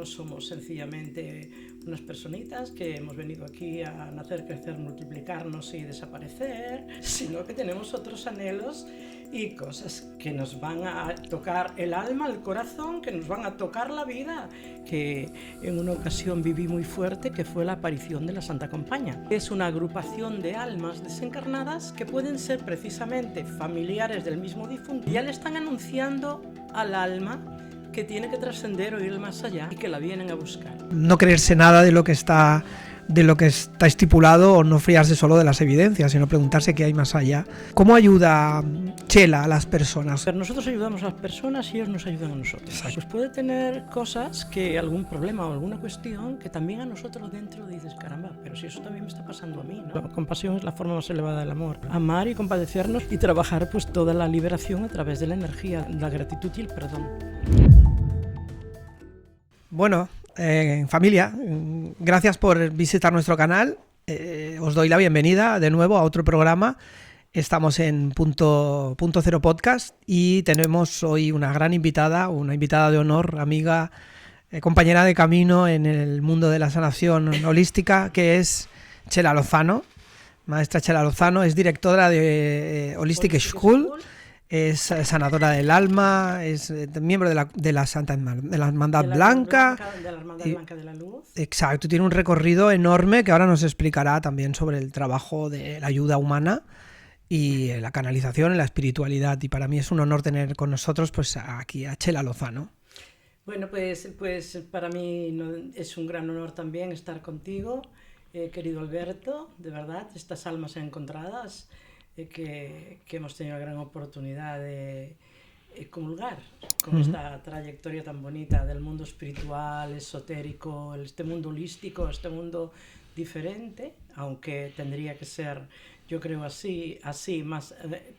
no somos sencillamente unas personitas que hemos venido aquí a nacer, crecer, multiplicarnos y desaparecer, sino que tenemos otros anhelos y cosas que nos van a tocar el alma, el corazón, que nos van a tocar la vida, que en una ocasión viví muy fuerte, que fue la aparición de la Santa Compaña. Es una agrupación de almas desencarnadas que pueden ser precisamente familiares del mismo difunto. Ya le están anunciando al alma que tiene que trascender o ir más allá y que la vienen a buscar. No creerse nada de lo que está estipulado o no fiarse solo de las evidencias, sino preguntarse qué hay más allá. ¿Cómo ayuda Txela a las personas? Pero nosotros ayudamos a las personas y ellos nos ayudan a nosotros. Exacto. Pues puede tener cosas, que algún problema o alguna cuestión que también a nosotros dentro dices, caramba, pero si eso también me está pasando a mí, ¿no? La compasión es la forma más elevada del amor. Amar y compadecernos y trabajar pues toda la liberación a través de la energía, la gratitud y el perdón. Bueno, familia, gracias por visitar nuestro canal. Os doy la bienvenida de nuevo a otro programa. Estamos en Punto Cero Podcast y tenemos hoy una gran invitada, una invitada de honor, amiga, compañera de camino en el mundo de la sanación holística, que es Txela Lozano. Maestra Txela Lozano es directora de Holistic School. Es sanadora del alma, es miembro de la Hermandad Blanca. De la Hermandad Blanca de la Luz. Exacto, tiene un recorrido enorme que ahora nos explicará también sobre el trabajo de la ayuda humana y la canalización, la espiritualidad. Y para mí es un honor tener con nosotros pues aquí a Txela Lozano. Bueno, pues para mí es un gran honor también estar contigo, querido Alberto, de verdad, estas almas encontradas. Que hemos tenido la gran oportunidad de comulgar con esta trayectoria tan bonita del mundo espiritual, esotérico, este mundo holístico, este mundo diferente, aunque tendría que ser, yo creo, así más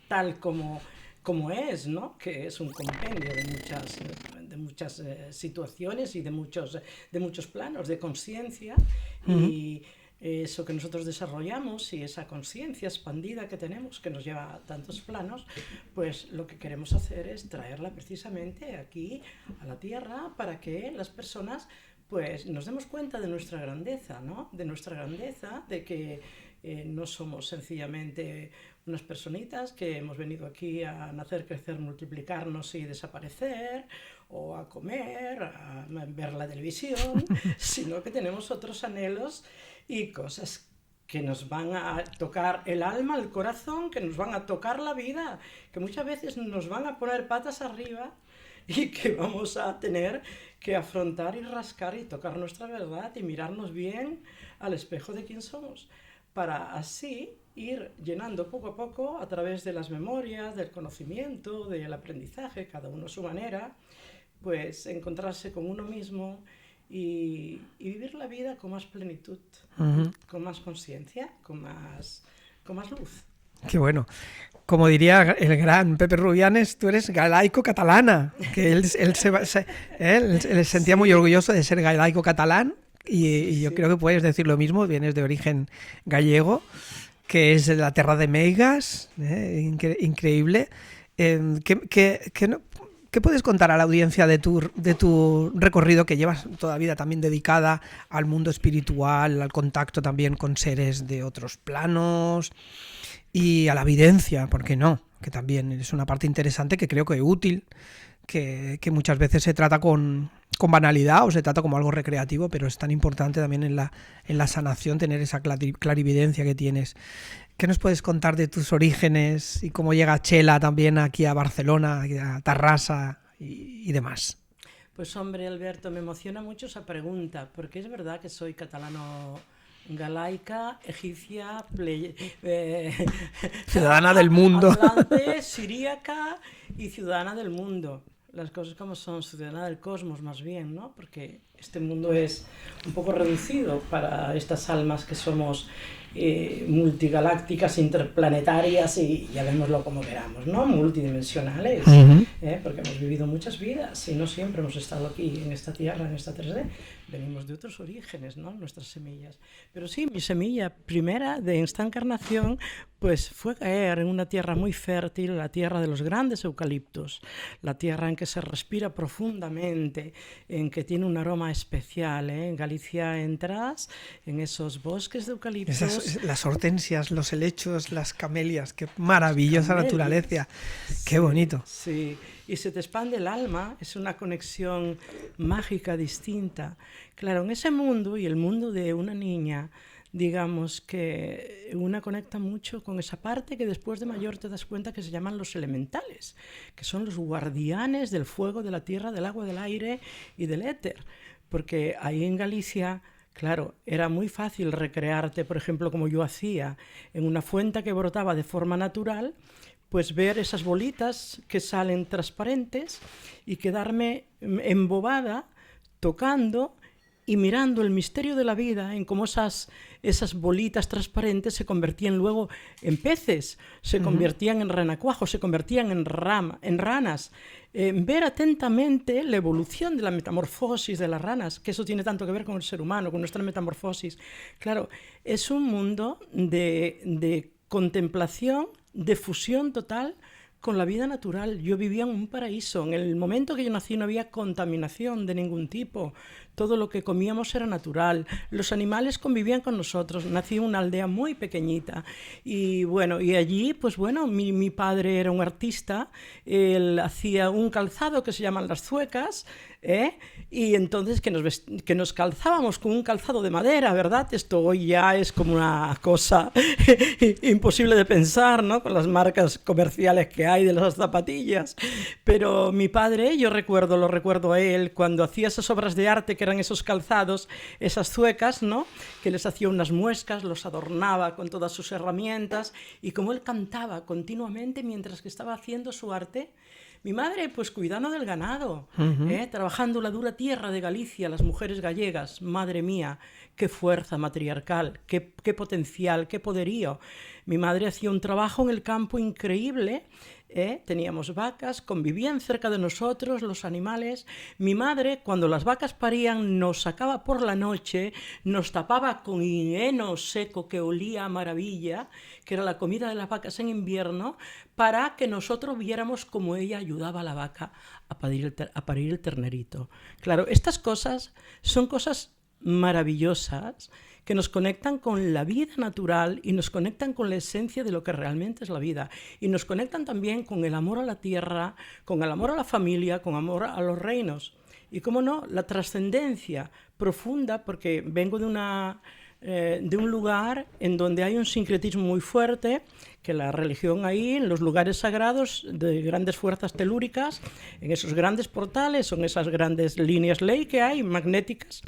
tal como es, ¿no? Que es un compendio de muchas situaciones y de muchos planos de conciencia y eso que nosotros desarrollamos y esa conciencia expandida que tenemos, que nos lleva a tantos planos, pues lo que queremos hacer es traerla precisamente aquí a la Tierra para que las personas pues nos demos cuenta de nuestra grandeza, ¿no? De nuestra grandeza, de que no somos sencillamente unas personitas que hemos venido aquí a nacer, crecer, multiplicarnos y desaparecer, o a comer, a ver la televisión, sino que tenemos otros anhelos y cosas que nos van a tocar el alma, el corazón, que nos van a tocar la vida, que muchas veces nos van a poner patas arriba y que vamos a tener que afrontar y rascar y tocar nuestra verdad y mirarnos bien al espejo de quién somos, para así ir llenando poco a poco a través de las memorias, del conocimiento, del aprendizaje, cada uno a su manera, pues encontrarse con uno mismo y vivir la vida con más plenitud, con más conciencia, con más luz. Qué bueno. Como diría el gran Pepe Rubianes, tú eres galaico-catalana, que él se sentía muy orgulloso de ser galaico-catalán y yo creo que puedes decir lo mismo, vienes de origen gallego, que es la tierra de meigas, increíble. ¿Qué puedes contar a la audiencia de tu recorrido, que llevas toda la vida también dedicada al mundo espiritual, al contacto también con seres de otros planos y a la evidencia, ¿por qué no? Que también es una parte interesante que creo que es útil, que muchas veces se trata con banalidad o se trata como algo recreativo, pero es tan importante también en la sanación tener esa clarividencia que tienes. ¿Qué nos puedes contar de tus orígenes y cómo llega Txela también aquí a Barcelona, a Tarrasa y demás? Pues hombre, Alberto, me emociona mucho esa pregunta, porque es verdad que soy catalano-galaica, egipcia, ciudadana del mundo. Hablante, siríaca y ciudadana del mundo. Las cosas como son, ciudadana del cosmos más bien, ¿no? Porque este mundo es un poco reducido para estas almas que somos multigalácticas, interplanetarias y llamémoslo como queramos, ¿no? Multidimensionales, porque hemos vivido muchas vidas y no siempre hemos estado aquí en esta tierra, en esta 3D. Venimos de otros orígenes, ¿no? Nuestras semillas. Pero sí, mi semilla primera de esta encarnación pues fue caer en una tierra muy fértil, la tierra de los grandes eucaliptos, la tierra en que se respira profundamente, en que tiene un aroma especial. En Galicia entras en esos bosques de eucaliptos. Las hortensias, los helechos, las camelias, qué maravillosa naturaleza, qué bonito. Sí, y se te expande el alma, es una conexión mágica distinta. Claro, en ese mundo y el mundo de una niña, digamos que una conecta mucho con esa parte que después de mayor te das cuenta que se llaman los elementales, que son los guardianes del fuego, de la tierra, del agua, del aire y del éter. Porque ahí en Galicia, claro, era muy fácil recrearte, por ejemplo, como yo hacía, en una fuente que brotaba de forma natural, pues ver esas bolitas que salen transparentes y quedarme embobada tocando y mirando el misterio de la vida, en cómo esas bolitas transparentes se convertían luego en peces, se convertían en renacuajos, se convertían en ranas. Ver atentamente la evolución de la metamorfosis de las ranas, que eso tiene tanto que ver con el ser humano, con nuestra metamorfosis. Claro, es un mundo de contemplación, de fusión total con la vida natural. Yo vivía en un paraíso. En el momento que yo nací no había contaminación de ningún tipo. Todo lo que comíamos era natural. Los animales convivían con nosotros. Nací en una aldea muy pequeñita. Y bueno, y allí, pues bueno, mi padre era un artista. Él hacía un calzado que se llaman las zuecas, y entonces que nos calzábamos con un calzado de madera, ¿verdad? Esto hoy ya es como una cosa imposible de pensar, ¿no? Con las marcas comerciales que hay de las zapatillas. Pero mi padre, lo recuerdo a él, cuando hacía esas obras de arte que eran esos calzados, esas zuecas, ¿no? Que les hacía unas muescas, los adornaba con todas sus herramientas, y como él cantaba continuamente mientras que estaba haciendo su arte. Mi madre, pues cuidando del ganado, trabajando la dura tierra de Galicia, las mujeres gallegas, madre mía, qué fuerza matriarcal, qué potencial, qué poderío. Mi madre hacía un trabajo en el campo increíble, teníamos vacas, convivían cerca de nosotros los animales. Mi madre, cuando las vacas parían, nos sacaba por la noche, nos tapaba con heno seco que olía a maravilla, que era la comida de las vacas en invierno, para que nosotros viéramos cómo ella ayudaba a la vaca a parir el ternerito. Claro, estas cosas son cosas maravillosas que nos conectan con la vida natural y nos conectan con la esencia de lo que realmente es la vida, y nos conectan también con el amor a la tierra, con el amor a la familia, con amor a los reinos, y cómo no, la trascendencia profunda, porque vengo de un lugar en donde hay un sincretismo muy fuerte, que la religión ahí, en los lugares sagrados de grandes fuerzas telúricas, en esos grandes portales o en esas grandes líneas ley que hay, magnéticas,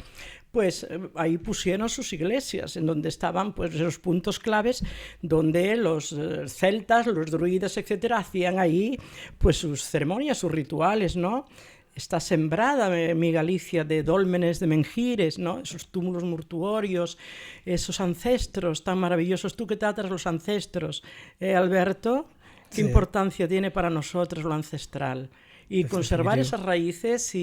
pues ahí pusieron sus iglesias, en donde estaban pues esos puntos claves donde los celtas, los druidas, etcétera, hacían ahí pues sus ceremonias, sus rituales, ¿no? Está sembrada mi Galicia de dólmenes, de menjires, ¿no? Esos túmulos mortuorios, esos ancestros tan maravillosos. Tú que tratas los ancestros, Alberto, qué importancia tiene para nosotros lo ancestral. Y conservar esas raíces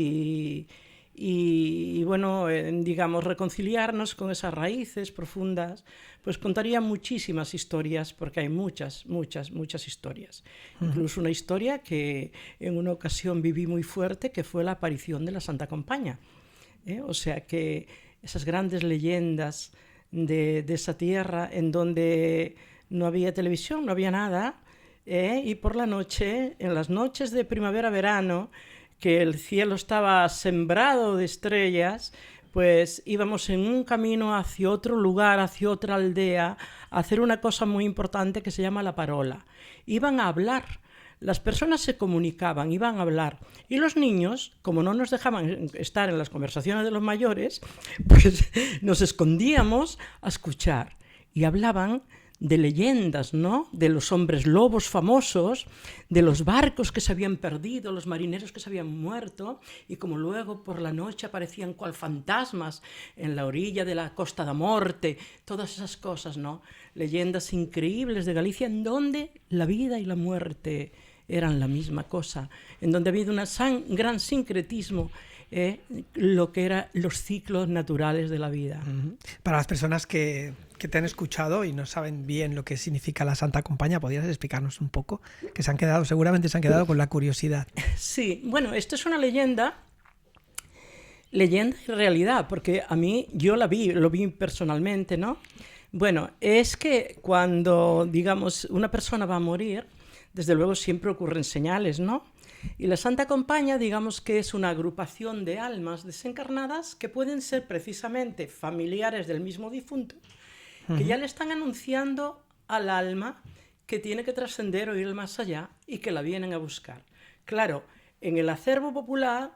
y bueno, digamos, reconciliarnos con esas raíces profundas, pues contaría muchísimas historias, porque hay muchas historias. Incluso una historia que en una ocasión viví muy fuerte, que fue la aparición de la Santa Compaña. O sea que esas grandes leyendas de esa tierra en donde no había televisión, no había nada, y por la noche, en las noches de primavera-verano, que el cielo estaba sembrado de estrellas, pues íbamos en un camino hacia otro lugar, hacia otra aldea, a hacer una cosa muy importante que se llama la parola. Iban a hablar, las personas se comunicaban, iban a hablar, y los niños, como no nos dejaban estar en las conversaciones de los mayores, pues nos escondíamos a escuchar, y hablaban de leyendas, ¿no? De los hombres lobos famosos, de los barcos que se habían perdido, los marineros que se habían muerto, y como luego por la noche aparecían cual fantasmas en la orilla de la Costa da Morte, todas esas cosas, ¿no? Leyendas increíbles de Galicia, en donde la vida y la muerte eran la misma cosa, en donde había un gran sincretismo lo que eran los ciclos naturales de la vida. Para las personas que te han escuchado y no saben bien lo que significa la Santa Compañía, ¿podrías explicarnos un poco? Que seguramente se han quedado con la curiosidad. Sí, bueno, esto es una leyenda y realidad, porque a mí, yo lo vi personalmente, ¿no? Bueno, es que cuando, digamos, una persona va a morir, desde luego siempre ocurren señales, ¿no? Y la Santa Compañía, digamos que es una agrupación de almas desencarnadas que pueden ser precisamente familiares del mismo difunto, que ya le están anunciando al alma que tiene que trascender o ir más allá y que la vienen a buscar. Claro, en el acervo popular,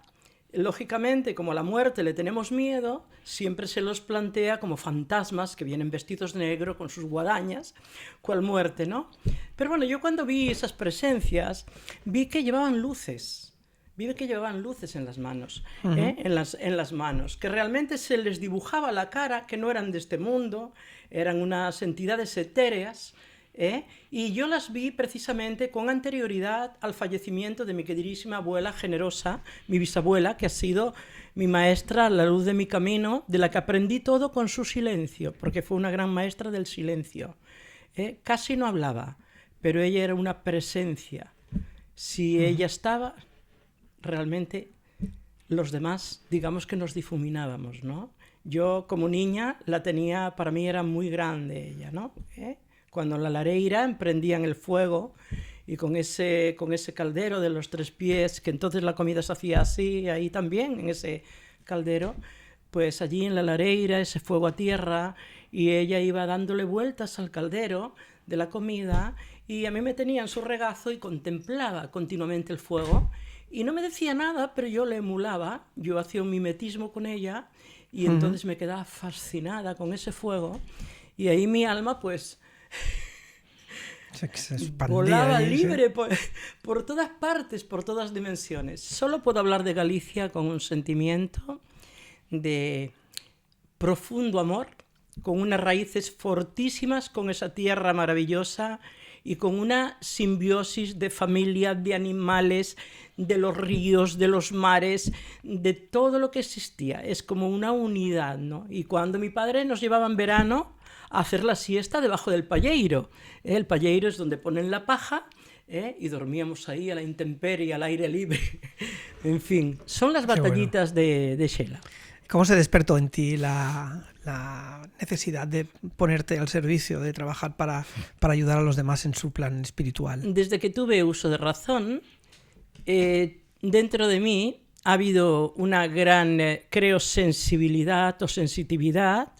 lógicamente, como a la muerte le tenemos miedo, siempre se los plantea como fantasmas que vienen vestidos de negro con sus guadañas, cual muerte, ¿no? Pero bueno, yo cuando vi esas presencias, vi que llevaban luces. Vi que llevaban luces en las manos, en las manos, que realmente se les dibujaba la cara, que no eran de este mundo, eran unas entidades etéreas, y yo las vi precisamente con anterioridad al fallecimiento de mi queridísima abuela generosa, mi bisabuela, que ha sido mi maestra a la luz de mi camino, de la que aprendí todo con su silencio, porque fue una gran maestra del silencio. Casi no hablaba, pero ella era una presencia. Si ella estaba, realmente los demás, digamos que nos difuminábamos, ¿no? Yo como niña la tenía, para mí era muy grande ella, ¿no? Cuando en la lareira emprendían el fuego y con ese caldero de los 3 pies, que entonces la comida se hacía así, ahí también, en ese caldero, pues allí en la lareira, ese fuego a tierra, y ella iba dándole vueltas al caldero de la comida, y a mí me tenía en su regazo y contemplaba continuamente el fuego, y no me decía nada, pero yo le emulaba, yo hacía un mimetismo con ella, y entonces me quedaba fascinada con ese fuego, y ahí mi alma, pues, volaba libre por todas partes, por todas dimensiones. Solo puedo hablar de Galicia con un sentimiento de profundo amor, con unas raíces fortísimas, con esa tierra maravillosa y con una simbiosis de familia, de animales, de los ríos, de los mares, de todo lo que existía. Es como una unidad, ¿no? Y cuando mi padre nos llevaba en verano a hacer la siesta debajo del palleiro. El palleiro es donde ponen la paja, y dormíamos ahí a la intemperie, al aire libre. En fin, son las batallitas de Xela. ¿Cómo se despertó en ti la necesidad de ponerte al servicio, de trabajar para ayudar a los demás en su plan espiritual? Desde que tuve uso de razón, dentro de mí ha habido una gran, creo, sensibilidad o sensitividad.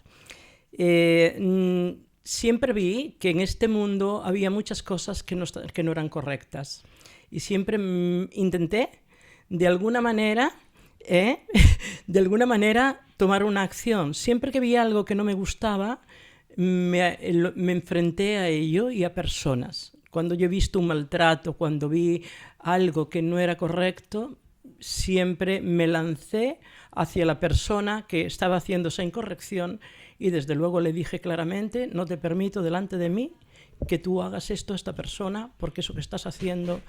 Siempre vi que en este mundo había muchas cosas que no eran correctas. Y siempre intenté, de alguna manera, tomar una acción. Siempre que vi algo que no me gustaba, me enfrenté a ello y a personas. Cuando yo he visto un maltrato, cuando vi algo que no era correcto, siempre me lancé hacia la persona que estaba haciendo esa incorrección y desde luego le dije claramente: no te permito delante de mí que tú hagas esto a esta persona, porque eso que estás haciendo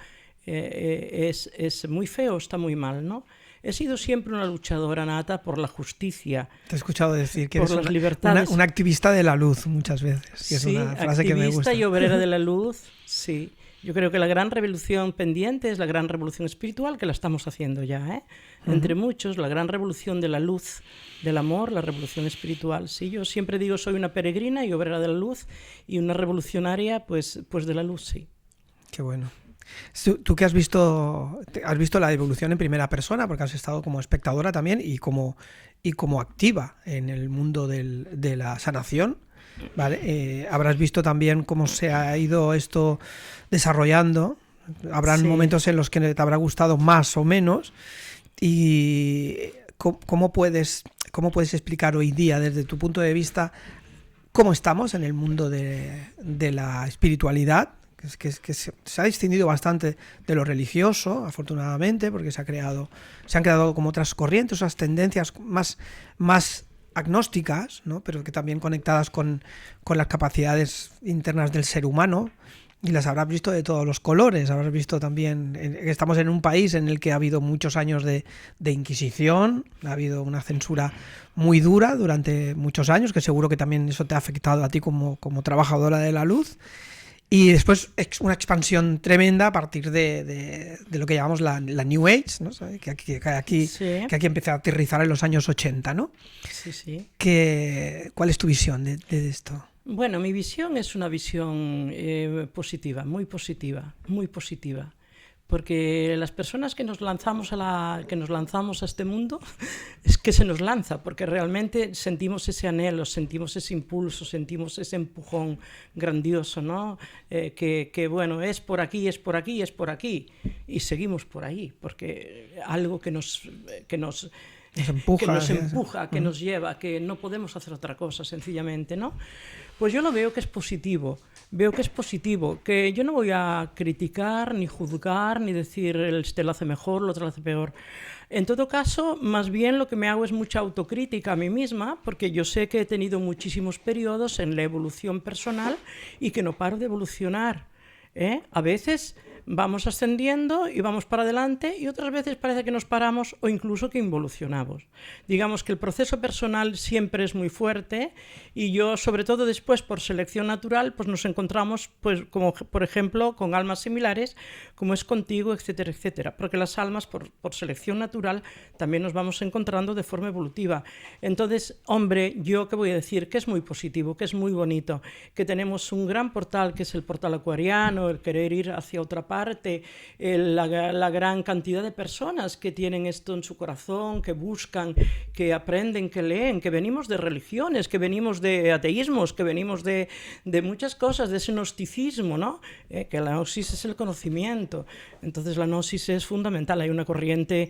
es muy feo, está muy mal, ¿no? He sido siempre una luchadora nata por la justicia. Te he escuchado decir que eres una activista de la luz muchas veces, que sí, es una frase que me gusta. Activista y obrera de la luz, sí. Yo creo que la gran revolución pendiente es la gran revolución espiritual, que la estamos haciendo ya, Entre muchos, la gran revolución de la luz, del amor, la revolución espiritual. Sí, yo siempre digo, soy una peregrina y obrera de la luz y una revolucionaria, pues de la luz, sí. Qué bueno. Tú que has visto la evolución en primera persona, porque has estado como espectadora también y como activa en el mundo de la sanación, ¿vale? Habrás visto también cómo se ha ido esto desarrollando. Habrán momentos en los que te habrá gustado más o menos. Y ¿cómo puedes explicar hoy día, desde tu punto de vista, cómo estamos en el mundo de la espiritualidad? Que se ha distinguido bastante de lo religioso, afortunadamente, porque se han creado como otras corrientes, otras tendencias más agnósticas, ¿no? Pero que también conectadas con las capacidades internas del ser humano, Y las habrás visto de todos los colores, habrás visto también, estamos en un país en el que ha habido muchos años de Inquisición, ha habido una censura muy dura durante muchos años, que seguro que también eso te ha afectado a ti como trabajadora de la luz. Y después una expansión tremenda a partir de lo que llamamos la New Age, ¿no? Que aquí empezó a aterrizar en los años 80, ¿no? Sí, sí. ¿Cuál es tu visión de esto? Bueno, mi visión es una visión positiva, muy positiva, muy positiva. Porque las personas que nos lanzamos a este mundo es que se nos lanza, porque realmente sentimos ese anhelo, sentimos ese impulso, sentimos ese empujón grandioso, ¿no? Que bueno, es por aquí, es por aquí, es por aquí, y seguimos por ahí, porque algo que nos empuja, que nos lleva, que no podemos hacer otra cosa, sencillamente, ¿no? Pues yo lo veo que es positivo. Veo que es positivo, que yo no voy a criticar, ni juzgar, ni decir este lo hace mejor, el otro lo hace peor. En todo caso, más bien lo que me hago es mucha autocrítica a mí misma, porque yo sé que he tenido muchísimos periodos en la evolución personal y que no paro de evolucionar, ¿eh? A veces vamos ascendiendo y vamos para adelante y otras veces parece que nos paramos o incluso que involucionamos. Digamos que el proceso personal siempre es muy fuerte y yo, sobre todo después por selección natural, pues nos encontramos, pues como por ejemplo con almas similares, como es contigo, etcétera, etcétera, porque las almas por selección natural también nos vamos encontrando de forma evolutiva. Entonces, hombre, yo qué voy a decir, que es muy positivo, que es muy bonito, que tenemos un gran portal que es el portal acuariano, el querer ir hacia otra parte, la gran cantidad de personas que tienen esto en su corazón, que buscan, que aprenden, que leen, que venimos de religiones, que venimos de ateísmos, que venimos de muchas cosas, de ese gnosticismo, ¿no? Que la gnosis es el conocimiento. Entonces la gnosis es fundamental. Hay una corriente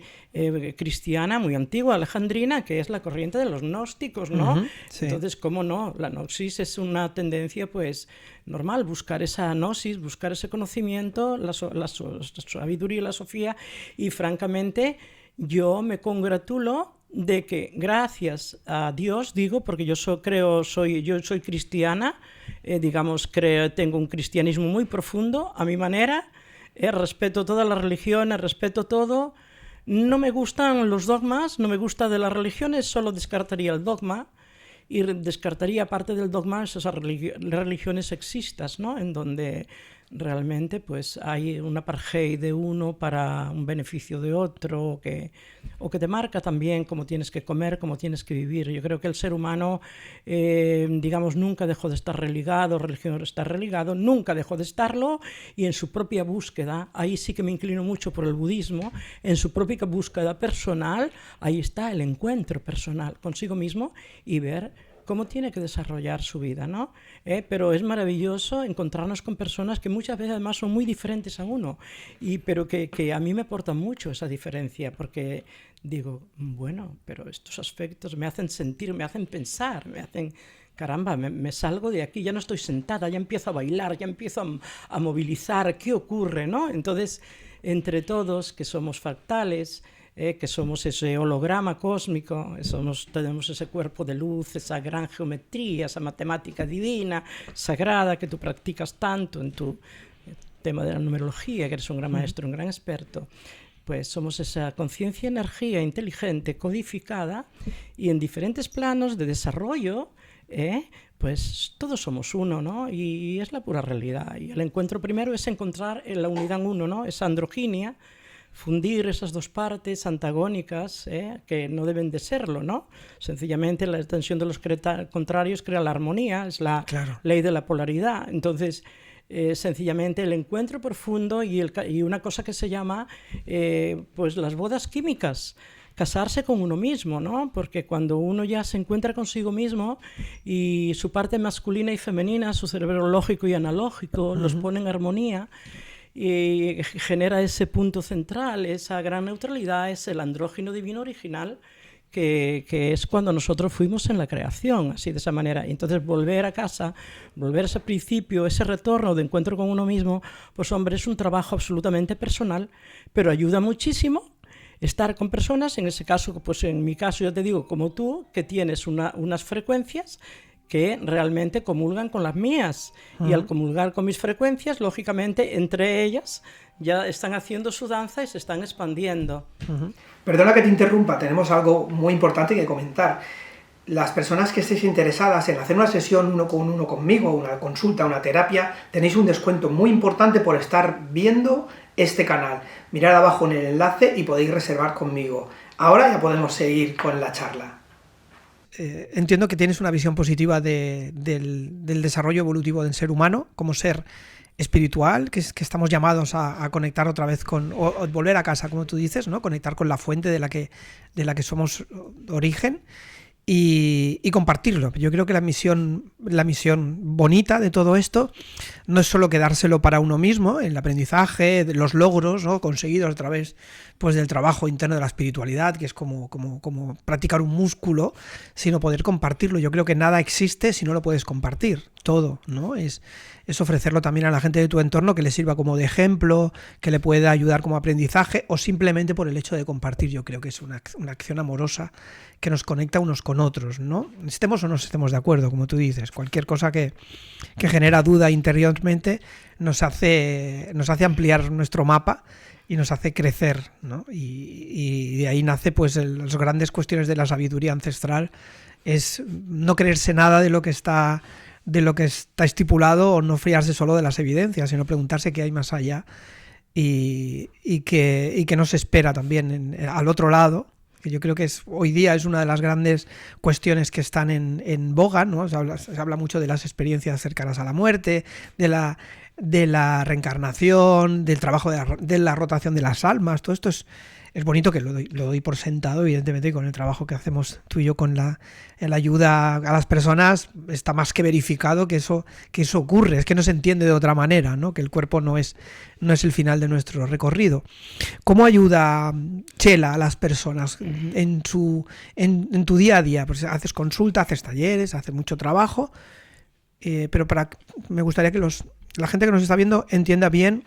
cristiana muy antigua, alejandrina, que es la corriente de los gnósticos, ¿no? Sí. Entonces, ¿cómo no? La gnosis es una tendencia, pues, normal, buscar esa gnosis, buscar ese conocimiento, la sabiduría y la sofía, y francamente yo me congratulo de que gracias a Dios, digo, porque yo soy cristiana, digamos, tengo un cristianismo muy profundo a mi manera, respeto todas las religiones, respeto todo, no me gustan los dogmas, no me gusta de las religiones, solo descartaría el dogma, y descartaría parte del dogma esas religiones sexistas, ¿no? En donde realmente pues hay un apartheid de uno para un beneficio de otro, o que te marca también cómo tienes que comer, cómo tienes que vivir. Yo creo que el ser humano, digamos, nunca dejó de estar religado, nunca dejó de estarlo, y en su propia búsqueda, ahí sí que me inclino mucho por el budismo, en su propia búsqueda personal, ahí está el encuentro personal consigo mismo y ver cómo tiene que desarrollar su vida, ¿no? Pero es maravilloso encontrarnos con personas que muchas veces además son muy diferentes a uno, pero que a mí me aporta mucho esa diferencia, porque digo, bueno, pero estos aspectos me hacen sentir, me hacen pensar, me hacen... Caramba, me salgo de aquí, ya no estoy sentada, ya empiezo a bailar, ya empiezo a movilizar, ¿qué ocurre, no? Entonces, entre todos, que somos fractales, que somos ese holograma cósmico, tenemos ese cuerpo de luz, esa gran geometría, esa matemática divina, sagrada, que tú practicas tanto en tu tema de la numerología, que eres un gran maestro, un gran experto. Pues somos esa conciencia, energía inteligente, codificada, y en diferentes planos de desarrollo, pues todos somos uno, ¿no? Y es la pura realidad. Y el encuentro primero es encontrar en la unidad uno, ¿no? Esa androginia, fundir esas dos partes antagónicas, que no deben de serlo, ¿no? Sencillamente la tensión de los contrarios crea la armonía, es la ley de la polaridad. Entonces, sencillamente el encuentro profundo y una cosa que se llama pues las bodas químicas, casarse con uno mismo, ¿no? Porque cuando uno ya se encuentra consigo mismo y su parte masculina y femenina, su cerebro lógico y analógico, los pone en armonía, y genera ese punto central, esa gran neutralidad, es el andrógino divino original, que es cuando nosotros fuimos en la creación, así de esa manera. Y entonces volver a casa, volver a ese principio, ese retorno de encuentro con uno mismo, pues hombre, es un trabajo absolutamente personal, pero ayuda muchísimo estar con personas, en ese caso, pues en mi caso yo te digo, como tú, que tienes unas frecuencias que realmente comulgan con las mías. Y al comulgar con mis frecuencias, lógicamente, entre ellas ya están haciendo su danza y se están expandiendo. Perdona que te interrumpa, tenemos algo muy importante que comentar. Las personas que estéis interesadas en hacer una sesión uno conmigo, una consulta, una terapia, tenéis un descuento muy importante por estar viendo este canal. Mirad abajo en el enlace y podéis reservar conmigo. Ahora ya podemos seguir con la charla. Entiendo que tienes una visión positiva del desarrollo evolutivo del ser humano como ser espiritual, que estamos llamados a conectar otra vez con, o volver a casa, como tú dices, ¿no? Conectar con la fuente de la que somos origen. Y compartirlo. Yo creo que la misión bonita de todo esto no es solo quedárselo para uno mismo, el aprendizaje, los logros, ¿no?, conseguidos a través, pues, del trabajo interno de la espiritualidad, que es como practicar un músculo, sino poder compartirlo. Yo creo que nada existe si no lo puedes compartir, todo, ¿no? Es ofrecerlo también a la gente de tu entorno, que le sirva como de ejemplo, que le pueda ayudar como aprendizaje, o simplemente por el hecho de compartir. Yo creo que es una acción amorosa que nos conecta unos con otros, ¿no? Estemos o no estemos de acuerdo, como tú dices. Cualquier cosa que genera duda interiormente nos hace ampliar nuestro mapa y nos hace crecer, ¿no? Y de ahí nace, pues, las grandes cuestiones de la sabiduría ancestral, es no creerse nada de lo que está estipulado, o no fiarse solo de las evidencias, sino preguntarse qué hay más allá y que nos espera también al otro lado, que yo creo que hoy día es una de las grandes cuestiones que están en boga, ¿no? Se habla mucho de las experiencias cercanas a la muerte, de la reencarnación, del trabajo de la rotación de las almas. Todo esto es bonito, que lo doy por sentado, evidentemente, con el trabajo que hacemos tú y yo con la ayuda a las personas. Está más que verificado que eso ocurre, es que no se entiende de otra manera, ¿no? Que el cuerpo no es el final de nuestro recorrido. ¿Cómo ayuda Txela a las personas en tu día a día? Pues haces consulta, haces talleres, haces mucho trabajo, pero me gustaría que la gente que nos está viendo entienda bien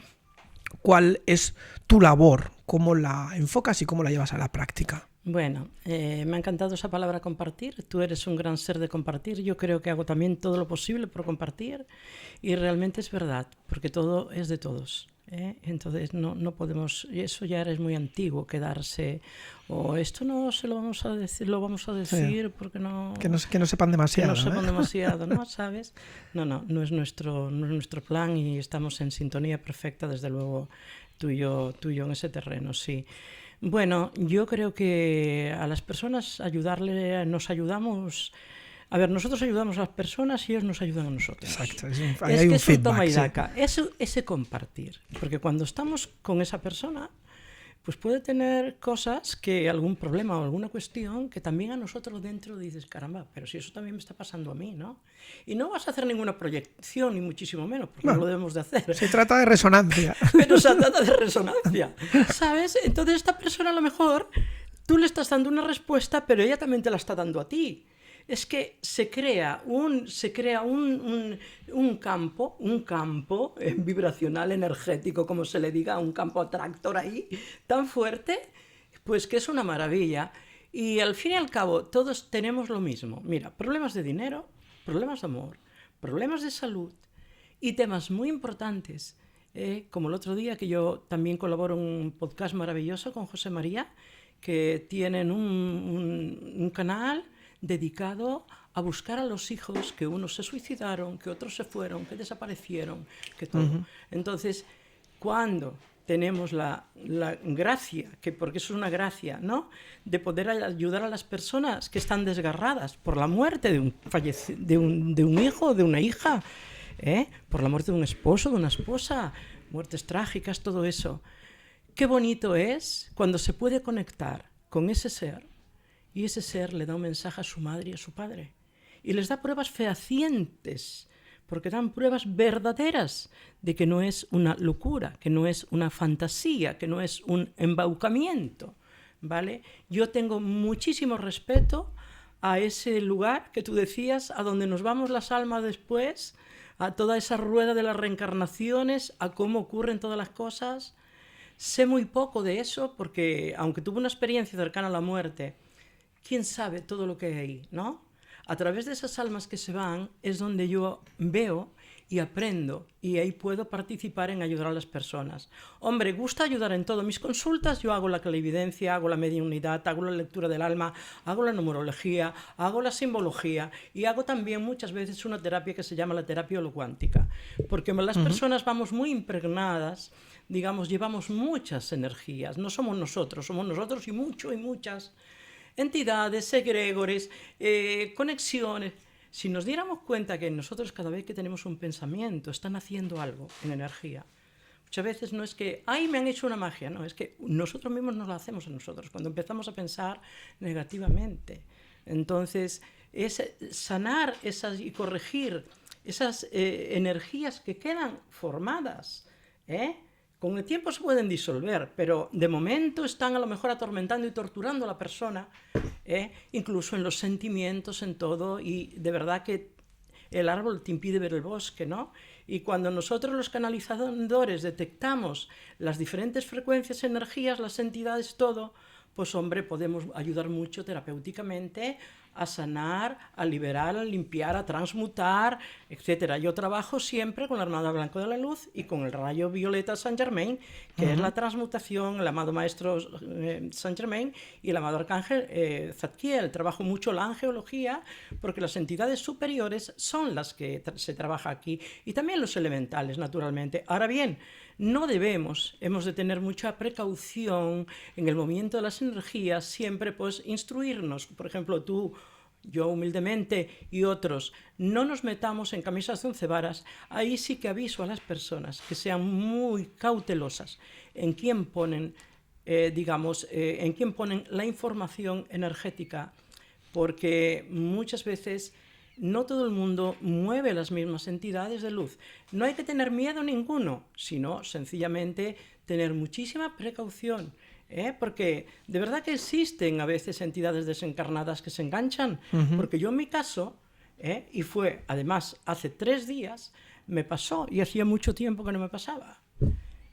cuál es tu labor, cómo la enfocas y cómo la llevas a la práctica. Bueno, me ha encantado esa palabra compartir. Tú eres un gran ser de compartir. Yo creo que hago también todo lo posible por compartir, y realmente es verdad, porque todo es de todos, ¿eh? Entonces no podemos, eso ya eres muy antiguo, quedarse, o esto no se lo vamos a decir, sí, porque no... Que no sepan demasiado. Que no sepan demasiado, ¿no? ¿Sabes? No es nuestro plan, y estamos en sintonía perfecta, desde luego, tú y yo en ese terreno, sí. Bueno, yo creo que a las personas nos ayudamos. A ver, nosotros ayudamos a las personas y ellos nos ayudan a nosotros. Exacto. Es un toma y daca. Sí. Ese compartir. Porque cuando estamos con esa persona, pues puede tener cosas, algún problema o alguna cuestión, que también a nosotros dentro dices, caramba, pero si eso también me está pasando a mí, ¿no? Y no vas a hacer ninguna proyección, ni muchísimo menos, porque no lo debemos de hacer. Se trata de resonancia. Pero se trata de resonancia, ¿sabes? Entonces esta persona, a lo mejor, tú le estás dando una respuesta, pero ella también te la está dando a ti. Es que se crea un campo vibracional, energético, como se le diga, un campo atractor ahí, tan fuerte, pues que es una maravilla. Y al fin y al cabo, todos tenemos lo mismo. Mira, problemas de dinero, problemas de amor, problemas de salud y temas muy importantes, como el otro día, que yo también colaboro en un podcast maravilloso con José María, que tienen un canal dedicado a buscar a los hijos, que unos se suicidaron, que otros se fueron, que desaparecieron, que todo. Uh-huh. Entonces, cuando tenemos la gracia, porque eso es una gracia, ¿no?, de poder ayudar a las personas que están desgarradas por la muerte de un hijo o de una hija, por la muerte de un esposo, de una esposa, muertes trágicas, todo eso. Qué bonito es cuando se puede conectar con ese ser, y ese ser le da un mensaje a su madre y a su padre, y les da pruebas fehacientes, porque dan pruebas verdaderas de que no es una locura, que no es una fantasía, que no es un embaucamiento, ¿vale? Yo tengo muchísimo respeto a ese lugar que tú decías, a donde nos vamos las almas después, a toda esa rueda de las reencarnaciones, a cómo ocurren todas las cosas. Sé muy poco de eso, porque aunque tuve una experiencia cercana a la muerte, ¿quién sabe todo lo que hay ahí, no? a través de esas almas que se van es donde yo veo y aprendo, y ahí puedo participar en ayudar a las personas. Hombre, gusta ayudar en todo. Mis consultas yo hago la clarividencia, hago la mediunidad, hago la lectura del alma, hago la numerología, hago la simbología y hago también muchas veces una terapia que se llama la terapia holocuántica, porque las personas vamos muy impregnadas, digamos, llevamos muchas energías, no somos nosotros y muchas entidades, egregores, conexiones. Si nos diéramos cuenta que nosotros cada vez que tenemos un pensamiento están haciendo algo en energía, muchas veces no es que, ¡ay, me han hecho una magia! No, es que nosotros mismos nos la hacemos a nosotros cuando empezamos a pensar negativamente. Entonces, es sanar esas y corregir esas energías que quedan formadas, con el tiempo se pueden disolver, pero de momento están a lo mejor atormentando y torturando a la persona, incluso en los sentimientos, en todo, y de verdad que el árbol te impide ver el bosque, ¿no? Y cuando nosotros los canalizadores detectamos las diferentes frecuencias, energías, las entidades, todo, pues hombre, podemos ayudar mucho terapéuticamente a sanar, a liberar, a limpiar, a transmutar, etc. Yo trabajo siempre con la Armada Blanco de la Luz y con el rayo violeta Saint Germain, que es la transmutación, el amado Maestro Saint Germain y el amado Arcángel Zadkiel. Trabajo mucho la angeología porque las entidades superiores son las que se trabaja aquí, y también los elementales, naturalmente. Ahora bien, hemos de tener mucha precaución en el movimiento de las energías, siempre pues instruirnos. Por ejemplo, tú, yo humildemente y otros, no nos metamos en camisas de 11 varas. Ahí sí que aviso a las personas que sean muy cautelosas en quién ponen, en quién ponen la información energética, porque muchas veces no todo el mundo mueve las mismas entidades de luz. No hay que tener miedo ninguno, sino sencillamente tener muchísima precaución, porque de verdad que existen a veces entidades desencarnadas que se enganchan, porque yo en mi caso, y fue además hace 3 días, me pasó, y hacía mucho tiempo que no me pasaba.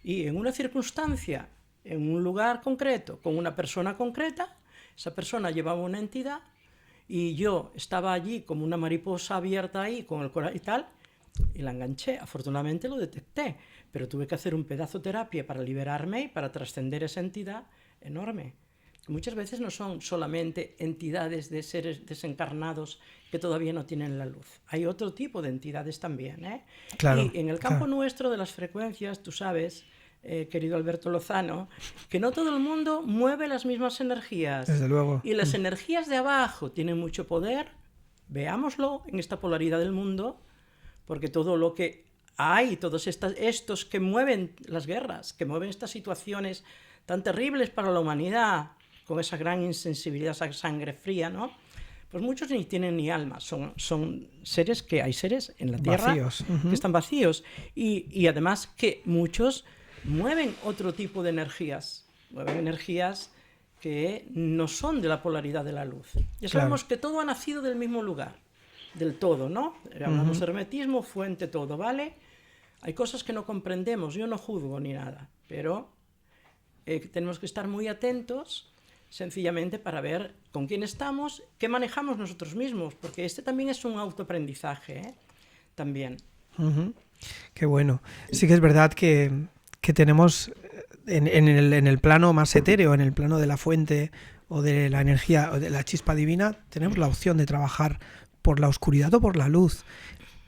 Y en una circunstancia, en un lugar concreto, con una persona concreta, esa persona llevaba una entidad, y yo estaba allí como una mariposa abierta ahí con el corazón y tal, y la enganché. Afortunadamente lo detecté, pero tuve que hacer un pedazo de terapia para liberarme y para trascender esa entidad enorme. Muchas veces no son solamente entidades de seres desencarnados que todavía no tienen la luz. Hay otro tipo de entidades también, Claro, y en el campo nuestro de las frecuencias, tú sabes, querido Alberto Lozano, que no todo el mundo mueve las mismas energías. Desde luego. Y las energías de abajo tienen mucho poder, veámoslo en esta polaridad del mundo, porque todo lo que hay, todos estos que mueven las guerras, que mueven estas situaciones tan terribles para la humanidad, con esa gran insensibilidad, esa sangre fría, ¿no? Pues muchos ni tienen ni alma, son seres que hay seres en la Tierra vacíos, que están vacíos, y además que muchos mueven otro tipo de energías, mueven energías que no son de la polaridad de la luz. Ya sabemos que todo ha nacido del mismo lugar, del todo, ¿no? Hablamos de hermetismo, fuente, todo, ¿vale? Hay cosas que no comprendemos, yo no juzgo ni nada, pero tenemos que estar muy atentos sencillamente para ver con quién estamos, qué manejamos nosotros mismos, porque este también es un autoaprendizaje, también. Qué bueno. Sí que es verdad que tenemos en el plano más etéreo, en el plano de la fuente o de la energía o de la chispa divina, tenemos la opción de trabajar por la oscuridad o por la luz.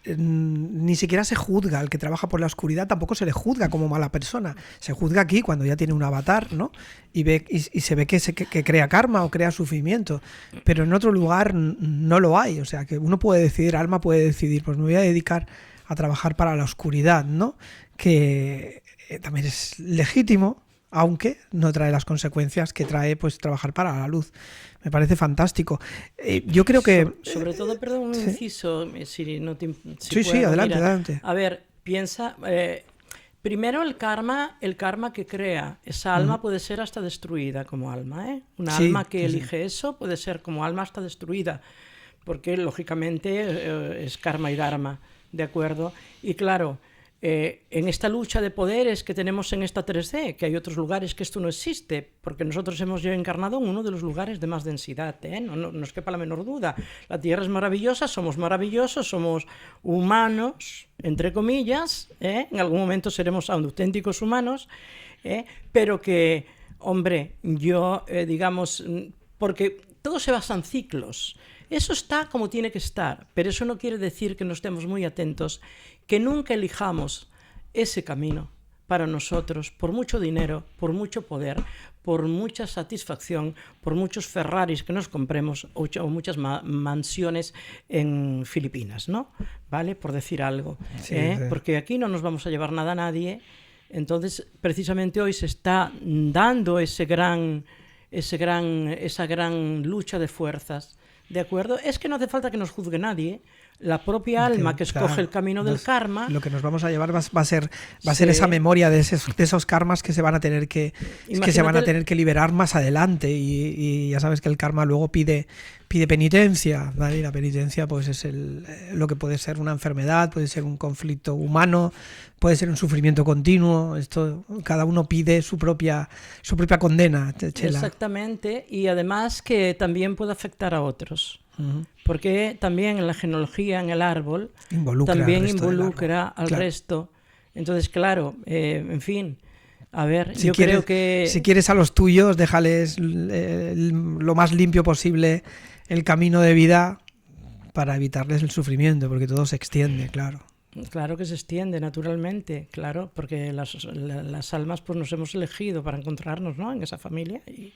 Ni siquiera se juzga al que trabaja por la oscuridad, tampoco se le juzga como mala persona. Se juzga aquí cuando ya tiene un avatar, ¿no? Y se ve que crea karma o crea sufrimiento, pero en otro lugar no lo hay. O sea, que uno puede decidir, alma puede decidir, pues me voy a dedicar a trabajar para la oscuridad, ¿no? Que también es legítimo, aunque no trae las consecuencias que trae pues trabajar para la luz. Me parece fantástico. Yo creo que... Sobre todo, perdón, un inciso, si no te... Sí, adelante. A ver, piensa... primero el karma que crea. Esa alma puede ser hasta destruida como alma, Una alma que elige eso puede ser como alma hasta destruida, porque lógicamente es karma y dharma, ¿de acuerdo? Y claro, en esta lucha de poderes que tenemos en esta 3D, que hay otros lugares que esto no existe, porque nosotros hemos ya encarnado en uno de los lugares de más densidad, no nos quepa la menor duda. La Tierra es maravillosa, somos maravillosos, somos humanos, entre comillas, en algún momento seremos auténticos humanos, pero que, hombre, yo, digamos, porque todo se basa en ciclos. Eso está como tiene que estar, pero eso no quiere decir que no estemos muy atentos, que nunca elijamos ese camino para nosotros, por mucho dinero, por mucho poder, por mucha satisfacción, por muchos Ferraris que nos compremos o muchas mansiones en Filipinas, ¿no? ¿Vale? Por decir algo. Sí. Porque aquí no nos vamos a llevar nada a nadie. Entonces, precisamente hoy se está dando esa gran lucha de fuerzas. ¿De acuerdo? Es que no hace falta que nos juzgue nadie. La propia alma que escoge el camino del karma... Lo que nos vamos a llevar va a ser esa memoria de esos karmas que se van a tener que liberar más adelante. Y ya sabes que el karma luego pide penitencia, ¿vale? Y la penitencia pues es lo que puede ser una enfermedad, puede ser un conflicto humano, puede ser un sufrimiento continuo. Esto cada uno pide su propia condena, Txela. Exactamente, y además que también puede afectar a otros. Porque también en la genealogía, en el árbol, involucra al resto. Entonces, claro, en fin, a ver, yo creo que... Si quieres a los tuyos, déjales lo más limpio posible el camino de vida para evitarles el sufrimiento, porque todo se extiende, claro. Claro que se extiende, naturalmente, claro, porque las almas pues nos hemos elegido para encontrarnos, ¿no?, en esa familia y...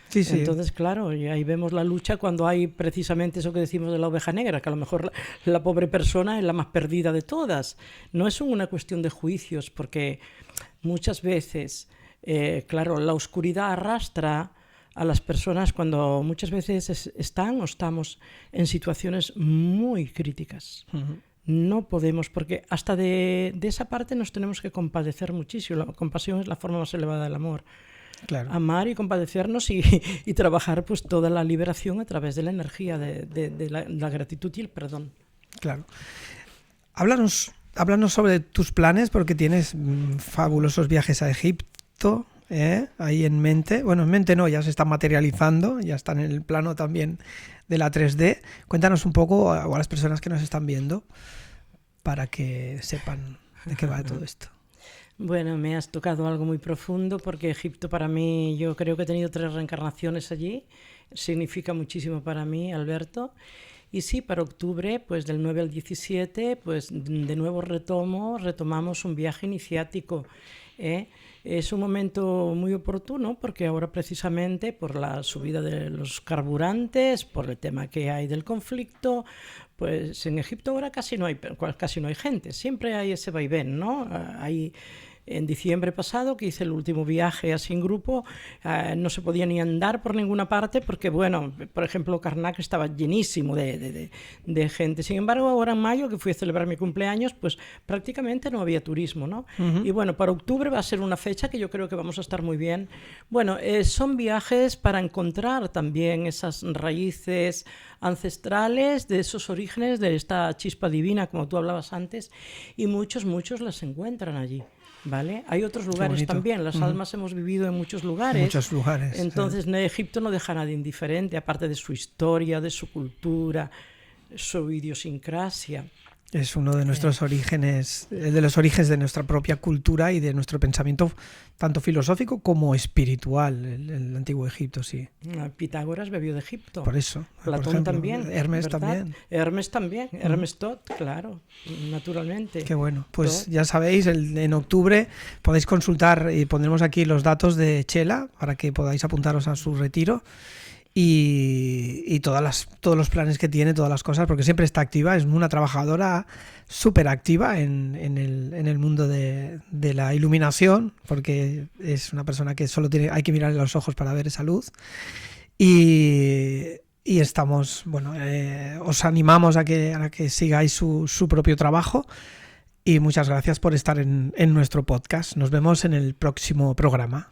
Sí. Entonces, claro, y ahí vemos la lucha cuando hay precisamente eso que decimos de la oveja negra, que a lo mejor la pobre persona es la más perdida de todas. No es una cuestión de juicios, porque muchas veces, claro, la oscuridad arrastra a las personas cuando muchas veces están o estamos en situaciones muy críticas. No podemos, porque hasta de esa parte nos tenemos que compadecer muchísimo. La compasión es la forma más elevada del amor. Claro. Amar y compadecernos y trabajar pues toda la liberación a través de la energía de la gratitud y el perdón. Claro. Háblanos sobre tus planes, porque tienes fabulosos viajes a Egipto, ahí en mente. Bueno, en mente no, ya se están materializando, ya están en el plano también de la 3D. Cuéntanos un poco a las personas que nos están viendo para que sepan de qué va todo esto. Bueno, me has tocado algo muy profundo, porque Egipto para mí, yo creo que he tenido 3 reencarnaciones allí, significa muchísimo para mí, Alberto. Y sí, para octubre, pues del 9 al 17, pues de nuevo retomamos un viaje iniciático. Es un momento muy oportuno porque ahora precisamente por la subida de los carburantes, por el tema que hay del conflicto, pues en Egipto ahora casi no hay gente, siempre hay ese vaivén, ¿no? En diciembre pasado, que hice el último viaje así en grupo, no se podía ni andar por ninguna parte porque, bueno, por ejemplo, Karnak estaba llenísimo de gente. Sin embargo, ahora en mayo, que fui a celebrar mi cumpleaños, pues prácticamente no había turismo, ¿no? Y bueno, para octubre va a ser una fecha que yo creo que vamos a estar muy bien. Bueno, son viajes para encontrar también esas raíces ancestrales, de esos orígenes, de esta chispa divina, como tú hablabas antes, y muchos las encuentran allí. ¿Vale? Hay otros lugares también, las almas hemos vivido en muchos lugares. Entonces, Egipto no deja a nadie indiferente, aparte de su historia, de su cultura, su idiosincrasia. Es uno de nuestros orígenes, de los orígenes de nuestra propia cultura y de nuestro pensamiento, tanto filosófico como espiritual, el antiguo Egipto, sí. Pitágoras bebió de Egipto. Por eso. Platón por ejemplo, también. Hermes también. Hermes Tot, claro, naturalmente. Qué bueno. Pues ya sabéis, en octubre podéis consultar y pondremos aquí los datos de Txela para que podáis apuntaros a su retiro. Y todos los planes que tiene, todas las cosas, porque siempre está activa, es una trabajadora súper activa en el mundo de la iluminación, porque es una persona que solo hay que mirarle a los ojos para ver esa luz. Y estamos, bueno, os animamos a que sigáis su propio trabajo. Y muchas gracias por estar en nuestro podcast. Nos vemos en el próximo programa.